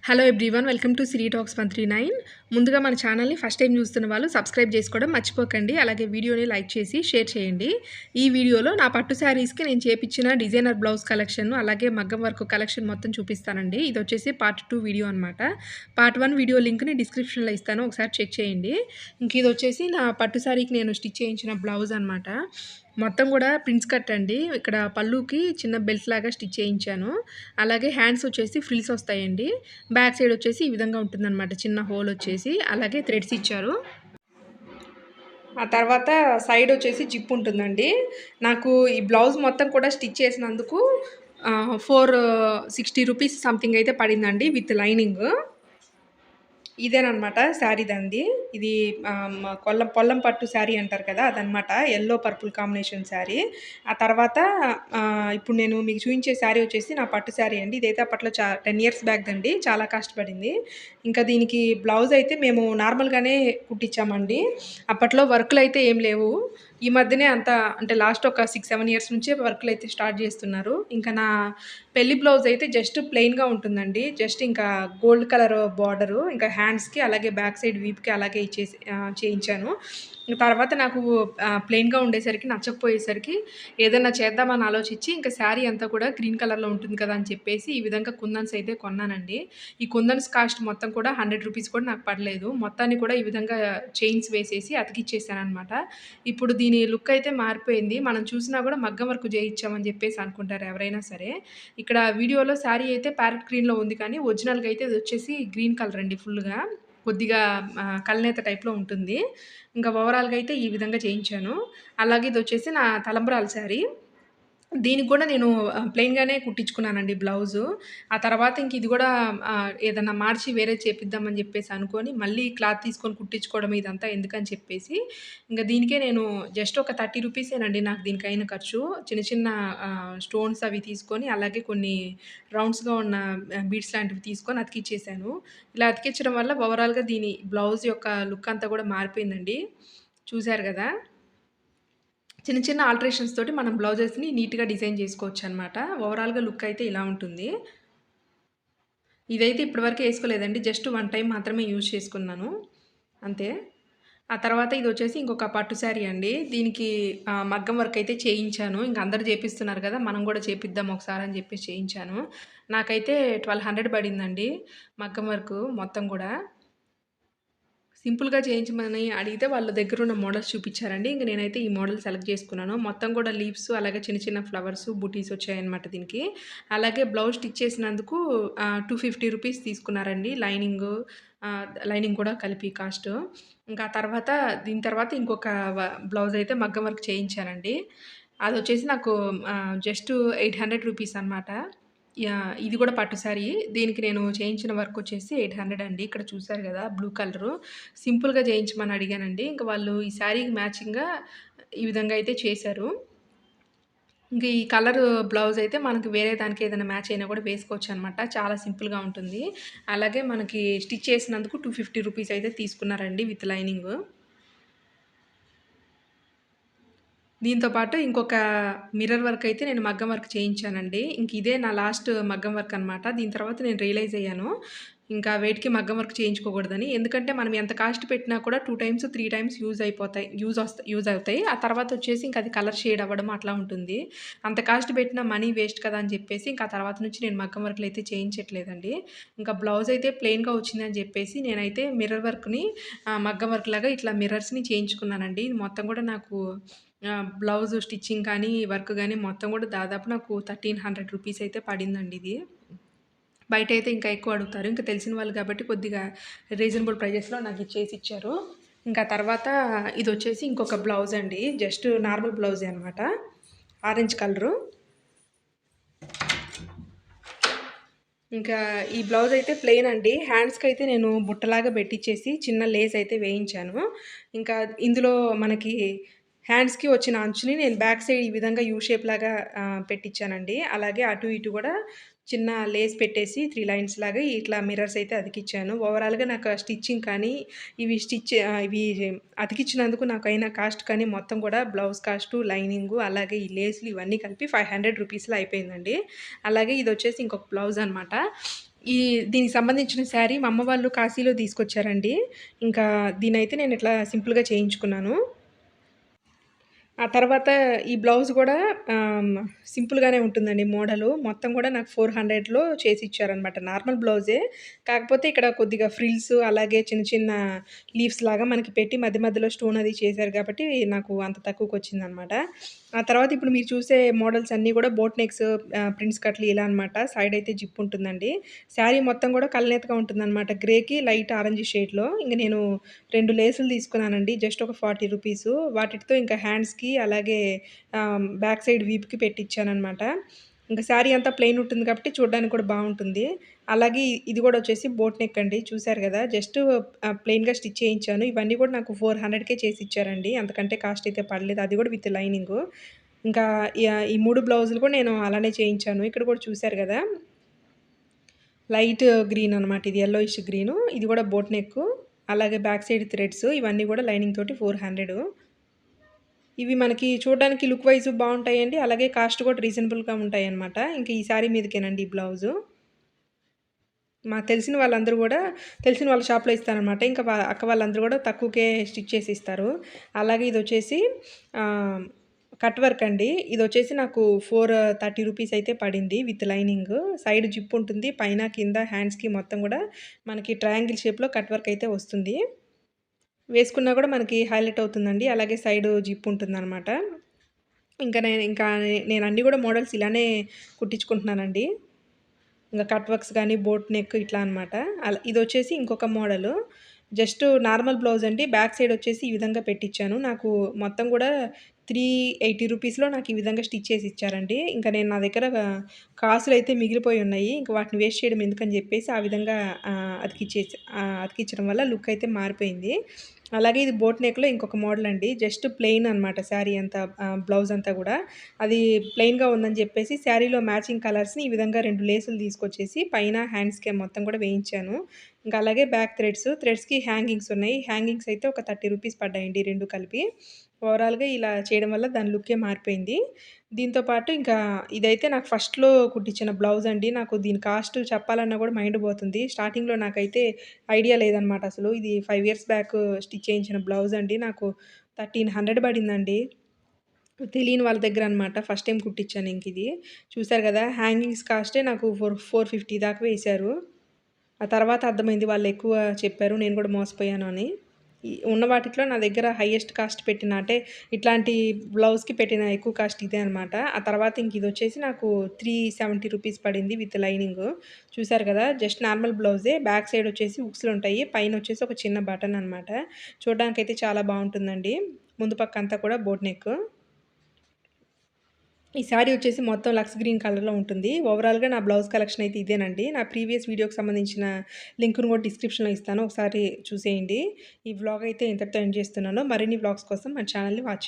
Hello everyone, welcome to Siri talks 139. ముందుగా మన ఛానల్ని ఫస్ట్ టైం చూస్తున్న వాళ్ళు సబ్స్క్రైబ్ చేసుకోవడం మర్చిపోకండి. అలాగే వీడియోని లైక్ చేసి షేర్ చేయండి. ఈ వీడియోలో నా పట్టు శారీస్కి నేను చేపించిన డిజైనర్ బ్లౌజ్ కలెక్షన్ అలాగే మగ్గం వర్క్ కలెక్షన్ మొత్తం చూపిస్తానండి. ఇది వచ్చేసి పార్ట్ 2 వీడియో అనమాట. పార్ట్ 1 వీడియో లింక్ని డిస్క్రిప్షన్లో ఇస్తాను, ఒకసారి చెక్ చేయండి. ఇంక ఇది వచ్చేసి నా పట్టు శారీకి నేను స్టిచ్ చేయించిన బ్లౌజ్ అనమాట. మొత్తం కూడా ప్రింట్స్ కట్ అండి. ఇక్కడ పళ్ళుకి చిన్న బెల్ట్ లాగా స్టిచ్ చేయించాను. అలాగే హ్యాండ్స్ వచ్చేసి ఫ్రిల్స్ వస్తాయండి. బ్యాక్ సైడ్ వచ్చేసి ఈ విధంగా ఉంటుందన్నమాట, చిన్న హోల్ వచ్చేసి. అలాగే థ్రెడ్స్ ఇచ్చారు. ఆ తర్వాత సైడ్ వచ్చేసి జిప్ ఉంటుందండి. నాకు ఈ బ్లౌజ్ మొత్తం కూడా స్టిచ్ చేసినందుకు 460 రూపీస్ సంథింగ్ అయితే పడిందండి విత్ లైనింగ్. ఇదేనమాట శారీ దంది. ఇది పొల్లం పట్టు శారీ అంటారు కదా, అదనమాట. Yellow purple combination sari. ఆ తర్వాత ఇప్పుడు నేను మీకు చూపించే శారీ వచ్చేసి నా పట్టు శారీ అండి. ఇదైతే అప్పట్లో 10 ఇయర్స్ బ్యాక్ దండి, చాలా కష్టపడింది. ఇంకా దీనికి బ్లౌజ్ అయితే మేము నార్మల్గానే కుట్టించామండి. అప్పట్లో వర్కులు అయితే ఏం లేవు. ఈ మధ్యనే అంతా అంటే లాస్ట్ ఒక 6-7 ఇయర్స్ నుంచే వర్కులు అయితే స్టార్ట్ చేస్తున్నారు. ఇంకా నా పెళ్లి బ్లౌజ్ అయితే జస్ట్ ప్లెయిన్గా ఉంటుందండి. జస్ట్ ఇంకా గోల్డ్ కలర్ బార్డరు, ఇంకా హ్యాండ్స్కి అలాగే బ్యాక్ సైడ్ వీప్కి అలాగే చేయించాను. తర్వాత నాకు ప్లెయిన్గా ఉండేసరికి నచ్చకపోయేసరికి ఏదైనా చేద్దామని ఆలోచించి ఇంకా శారీ అంతా కూడా గ్రీన్ కలర్లో ఉంటుంది కదా అని చెప్పేసి ఈ విధంగా కుందన్స్ అయితే కొన్నానండి. ఈ కుందన్స్ కాస్ట్ మొత్తం కూడా 100 రూపీస్ కూడా నాకు పడలేదు. మొత్తాన్ని కూడా ఈ విధంగా చైన్స్ వేసేసి అతికిచ్చేసాను అనమాట. ఇప్పుడు దీని లుక్ అయితే మారిపోయింది. మనం చూసినా కూడా మగ్గం వర్క్ చేయించామని చెప్పేసి అనుకుంటారు ఎవరైనా సరే. ఇక్కడ వీడియోలో శారీ అయితే ప్యారెట్ గ్రీన్‌లో ఉంది, కానీ ఒరిజినల్‌గా అయితే ఇది వచ్చేసి గ్రీన్ కలర్ అండి ఫుల్‌గా. కొద్దిగా కల్నేత టైప్‌లో ఉంటుంది. ఇంకా ఓవరాల్‌గా అయితే ఈ విధంగా చేయించాను. అలాగే ఇదొచ్చేసి నా తలంబ్రాల శారీ. దీనికి కూడా నేను ప్లెయిన్‌గానే కుట్టించుకున్నానండి బ్లౌజు. ఆ తర్వాత ఇంక ఇది కూడా ఏదన్నా మార్చి వేరే చేపిద్దామని చెప్పేసి అనుకోని మళ్ళీ క్లాత్ తీసుకొని కుట్టించుకోవడం ఇదంతా ఎందుకని చెప్పేసి ఇంక దీనికే నేను జస్ట్ ఒక 30 రూపీసేనండి నాకు దీనికైన ఖర్చు. చిన్న చిన్న స్టోన్స్ అవి తీసుకొని అలాగే కొన్ని రౌండ్స్‌గా ఉన్న బీడ్స్ లాంటివి తీసుకొని అతికిచ్చేసాను. ఇలా అతికిచ్చడం వల్ల ఓవరాల్‌గా దీని బ్లౌజ్ యొక్క లుక్ అంతా కూడా మారిపోయిందండి. చూసారు గదా! చిన్న చిన్న ఆల్టరేషన్స్ తోటి మనం బ్లౌజెస్‌ని నీట్‌గా డిజైన్ చేసుకోవచ్చనమాట. ఓవరాల్‌గా లుక్ అయితే ఇలా ఉంటుంది. ఇదైతే ఇప్పటివరకు ఏసుకోలేదండి. జస్ట్ 1 టైమ్ మాత్రమే యూజ్ చేసుకున్నాను, అంతే. ఆ తర్వాత ఇదొచ్చేసి ఇంకొక పట్టు శారీ అండి. దీనికి మగ్గం వర్క్ అయితే చేయించాను. ఇంక అందరూ చేపిస్తున్నారు కదా, మనం కూడా చేపిద్దాం ఒకసారి అని చెప్పేసి చేయించాను. నాకైతే 1200 పడిందండి మగ్గం వర్కు మొత్తం కూడా. సింపుల్‌గా చేయించమని అడిగితే వాళ్ళ దగ్గరున్న మోడల్స్ చూపిచ్చారండి. ఇంక నేనైతే ఈ మోడల్ సెలెక్ట్ చేసుకున్నాను. మొత్తం కూడా లీవ్స్ అలాగే చిన్న చిన్న ఫ్లవర్స్, బుటీస్ వచ్చాయన్నమాట దీనికి. అలాగే బ్లౌజ్ స్టిచ్ చేసినందుకు 250 రూపీస్ తీసుకున్నారండి లైనింగ్ కూడా కలిపి కాస్ట్. ఇంకా దీని తర్వాత ఇంకొక బ్లౌజ్ అయితే మగ్గం వర్క్ చేయించానండి. అదొచ్చేసి నాకు జస్ట్ 800 రూపీస్ అనమాట. ఇది కూడా పట్టు శారీ. దీనికి నేను చేయించిన వర్క్ వచ్చేసి 800 అండి. ఇక్కడ చూసారు గదా బ్లూ కలరు. సింపుల్‌గా చేయించమని అడిగానండి. ఇంక వాళ్ళు ఈ శారీకి మ్యాచింగ్‌గా ఈ విధంగా అయితే చేశారు. ఇంక ఈ కలరు బ్లౌజ్ అయితే మనకి వేరే దానికి ఏదైనా మ్యాచ్ అయినా కూడా వేసుకోవచ్చనమాట. చాలా సింపుల్‌గా ఉంటుంది. అలాగే మనకి స్టిచ్ చేసినందుకు 250 రూపీస్ అయితే తీసుకున్నారండి విత్ లైనింగు. దీంతో పాటు ఇంకొక మిర్రర్ వర్క్ అయితే నేను మగ్గం వర్క్ చేయించానండి. ఇంక ఇదే నా లాస్ట్ మగ్గం వర్క్ అనమాట. దీని తర్వాత నేను రియలైజ్ అయ్యాను, ఇంకా వేటికి మగ్గం వర్క్ చేయించుకోకూడదని. ఎందుకంటే మనం ఎంత కాస్ట్ పెట్టినా కూడా 2 టైమ్స్, 3 టైమ్స్ యూజ్ అవుతాయి. ఆ తర్వాత వచ్చేసి ఇంక అది కలర్ షేడ్ అవ్వడం అట్లా ఉంటుంది. అంత కాస్ట్ పెట్టిన మనీ వేస్ట్ కదా అని చెప్పేసి ఇంకా ఆ తర్వాత నుంచి నేను మగ్గం వర్క్‌లు అయితే చేయించట్లేదండి. ఇంకా బ్లౌజ్ అయితే ప్లెయిన్‌గా వచ్చిందని చెప్పేసి నేనైతే మిర్రర్ వర్క్‌ని మగ్గం వర్క్ లాగా ఇట్లా మిర్రర్స్‌ని చేయించుకున్నానండి. ఇది మొత్తం కూడా నాకు బ్లౌజ్ స్టిచ్చింగ్ కానీ, వర్క్ గానీ మొత్తం కూడా దాదాపు నాకు 1300 రూపీస్ అయితే పడిందండి ఇది. బయటైతే ఇంకా ఎక్కువ అడుగుతారు. ఇంకా తెలిసిన వాళ్ళు కాబట్టి కొద్దిగా రీజనబుల్ ప్రైజెస్‌లో నాకు ఇది చేసిచ్చారు. ఇంకా తర్వాత ఇదొచ్చేసి ఇంకొక బ్లౌజ్ అండి. జస్ట్ నార్మల్ బ్లౌజే అనమాట. Orange colour. ఇంకా ఈ బ్లౌజ్ అయితే ప్లెయిన్ అండి. హ్యాండ్స్‌కైతే నేను బుట్టలాగా పెట్టిచ్చేసి చిన్న లేస్ అయితే వేయించాను. ఇంకా ఇందులో మనకి హ్యాండ్స్‌కి వచ్చిన అంచుని నేను బ్యాక్ సైడ్ ఈ విధంగా యూ షేప్ లాగా పెట్టిచ్చానండి. అలాగే అటు ఇటు కూడా చిన్న లేస్ పెట్టేసి 3 లైన్స్ లాగా ఇట్లా మిర్రర్స్ అయితే అతికిచ్చాను. ఓవరాల్‌గా నాకు ఆ స్టిచ్చింగ్ కానీ, ఇవి అతికిచ్చినందుకు నాకైన కాస్ట్ కానీ మొత్తం కూడా బ్లౌజ్ కాస్టు, లైనింగు అలాగే ఈ లేస్‌లు ఇవన్నీ కలిపి 500 రూపీస్‌లో అయిపోయిందండి. అలాగే ఇదొచ్చేసి ఇంకొక బ్లౌజ్ అనమాట. ఈ దీనికి సంబంధించిన శారీ మా అమ్మ వాళ్ళు కాశీలో తీసుకొచ్చారండి. ఇంకా దీన్నయితే నేనిట్లా సింపుల్‌గా చేయించుకున్నాను. ఆ తర్వాత ఈ బ్లౌజ్ గూడా ఆహ్, సింపుల్‌గానే ఉంటుందండి మోడలు. మొత్తం గూడా నాకు 400లో చేసిచ్చారనమాట. నార్మల్ బ్లౌజే. కాకపోతే ఇక్కడ కొద్దిగా ఫ్రిల్స్ అలాగే చిన్న చిన్న లీవ్స్ లాగా మనకి పెట్టి మధ్య మధ్యలో స్టోన్ అది చేశారు కాబట్టి నాకు అంత తక్కువకొచ్చిందనమాట. ఆ తర్వాత ఇప్పుడు మీరు చూసే మోడల్స్ అన్నీ గూడా బోట్ నెక్స్, ప్రిన్స్ కట్లు ఇలా అనమాట. సైడ్ అయితే జిప్ ఉంటుందండి. శారీ మొత్తం గూడా కలనేతగా ఉంటుందనమాట. గ్రేకి లైట్ ఆరెంజ్ షేడ్‌లో. ఇంక నేను 2 లేసులు తీసుకున్నానండి. జస్ట్ ఒక 40 రూపీసు. వాటిటితో ఇంకా హ్యాండ్స్‌కి అలాగే బ్యాక్ సైడ్ వీపుకి పెట్టిచ్చాననమాట. ఇంక శారీ అంతా ప్లెయిన్ ఉంటుంది కాబట్టి చూడ్డానికి కూడా బావుంటుంది. అలాగే ఇది గూడా వచ్చేసి బోట్ నెక్ అండి. చూసారు గదా! జస్ట్ ప్లెయిన్‌గా స్టిచ్ చేయించాను. ఇవన్నీ కూడా నాకు 400కే చేసిచ్చారండి. అంతకంటే కాస్ట్ అయితే పడలేదు. అది గూడా విత్ లైనింగు. ఇంకా ఈ 3 బ్లౌజులు కూడా నేను అలానే చేయించాను. ఇక్కడ కూడా చూసారు గదా! లైట్ గ్రీన్ అనమాట. ఇది యెల్లోయిష్ గ్రీను. ఇది గూడా బోట్ నెక్కు. అలాగే బ్యాక్ సైడ్ థ్రెడ్స్ ఇవన్నీ గూడా లైనింగ్ తోటి 400. ఇవి మనకి చూడడానికి లుక్ వైస్ బావుంటాయండి. అలాగే కాస్ట్ కూడా రీజనబుల్‌గా ఉంటాయన్నమాట. ఇంక ఈ సారీ మీదకేనండి ఈ బ్లౌజు. మాకు తెలిసిన వాళ్ళందరూ గూడా తెలిసిన వాళ్ళ షాప్‌లో ఇస్తాననమాట. ఇంకా అక్క వాళ్ళందరూ గూడా తక్కువకే స్టిచ్ చేసి ఇస్తారు. అలాగే ఇదొచ్చేసి ఆహ్, కట్ వర్క్ అండి. ఇదొచ్చేసి నాకు 430 రూపీస్ అయితే పడింది విత్ లైనింగ్. సైడ్ జిప్ ఉంటుంది. పైన, కింద హ్యాండ్స్‌కి మొత్తం గూడా మనకి ట్రయాంగిల్ షేప్‌లో కట్ వర్క్ అయితే వస్తుంది. వేసుకున్నా గూడా మనకి హైలైట్ అవుతుందండి. అలాగే సైడు జిప్ ఉంటుందనమాట. నేను అన్నీ గూడా మోడల్స్ ఇలానే కుట్టించుకుంటున్నానండి. ఇంగ కట్ వర్క్స్ గానీ, బోట్ నెక్ ఇట్లా అనమాట. ఇదొచ్చేసి ఇంకొక మోడలు. జస్ట్ నార్మల్ బ్లౌజ్ అండి. బ్యాక్ సైడ్ వచ్చేసి ఈ విధంగా పెట్టిచ్చాను. నాకు మొత్తం గూడా 380 రూపీస్‌లో నాకు ఈ విధంగా స్టిచ్ చేసి ఇచ్చారండి. ఇంక నేను నా దగ్గర కాసులైతే మిగిలిపోయి ఉన్నాయి. ఇంక వాటిని వేస్ట్ చేయడం ఎందుకని జెప్పేసి ఆ విధంగా అతికిచ్చడం వల్ల లుక్ అయితే మారిపోయింది. అలాగే ఇది బోట్ నెక్‌లో ఇంకొక మోడల్ అండి. జస్ట్ ప్లెయిన్ అనమాట శారీ అంతా, బ్లౌజ్ అంతా గూడా. అది ప్లెయిన్‌గా ఉందని జెప్పేసి శారీలో మ్యాచింగ్ కలర్స్‌ని ఈ విధంగా 2 లేసులు తీసుకొచ్చేసి పైన హ్యాండ్స్‌కి మొత్తం గూడా వేయించాను. ఇంకా అలాగే బ్యాక్ థ్రెడ్స్‌కి హ్యాంగింగ్స్ ఉన్నాయి. హ్యాంగింగ్స్ అయితే ఒక 30 రూపీస్ పడ్డాయండి 2 కలిపి. ఓవరాల్‌గా ఇలా చేయడం వల్ల దాని లుక్కే మారిపోయింది. దీంతో పాటు ఇంకా ఇదైతే నాకు ఫస్ట్‌లో కుట్టించిన బ్లౌజ్ అండి. నాకు దీని కాస్ట్ చెప్పాలన్నా గూడా మైండ్ పోతుంది. స్టార్టింగ్‌లో నాకైతే ఐడియా లేదనమాట అసలు. ఇది 5 ఇయర్స్ బ్యాక్ స్టిచ్ చేయించిన బ్లౌజ్ అండి. నాకు 1300 పడిందండి. తెలియని వాళ్ళ దగ్గరనమాట. First time కుట్టిచ్చాను ఇంకిది. చూసారు గదా! హ్యాంగింగ్స్ కాస్టే నాకు 450 దాకా వేశారు. ఆ తర్వాత అర్థమైంది వాళ్ళెక్కువ చెప్పారు. నేను గూడా మోసపోయాను అని. ఉన్న వాటిట్లో నా దగ్గర హైయెస్ట్ కాస్ట్ పెట్టిన అంటే ఇట్లాంటి బ్లౌజ్‌కి పెట్టిన ఎక్కువ కాస్ట్ ఇదే అనమాట. ఆ తర్వాత ఇదొచ్చేసి నాకు 370 రూపీస్ పడింది విత్ లైనింగు. చూసారు గదా! జస్ట్ నార్మల్ బ్లౌజే. బ్యాక్ సైడ్ వచ్చేసి హుక్స్‌లుంటాయి. పైనొచ్చేసి ఒక చిన్న బటన్ అనమాట. చూడ్డానికైతే చాలా బావుంటుందండి. ముందు పక్కంతా కూడా బోట్ నెక్. ఈ శారీ వచ్చేసి మొత్తం లక్స్ గ్రీన్ కలర్‌లో ఉంటుంది. ఓవరాల్‌గా నా బ్లౌజ్ కలెక్షన్ అయితే ఇదేనండి. నా ప్రీవియస్ వీడియోకి సంబంధించిన లింక్‌ను కూడా డిస్క్రిప్షన్‌లో ఇస్తాను. ఒకసారి చూసేయండి. ఈ వ్లాగ్ అయితే ఇంతటితో ఎండ్ చేస్తున్నాను. మరిన్ని వ్లాగ్స్ కోసం మన ఛానెల్‌ని వాచ్ చేయండి.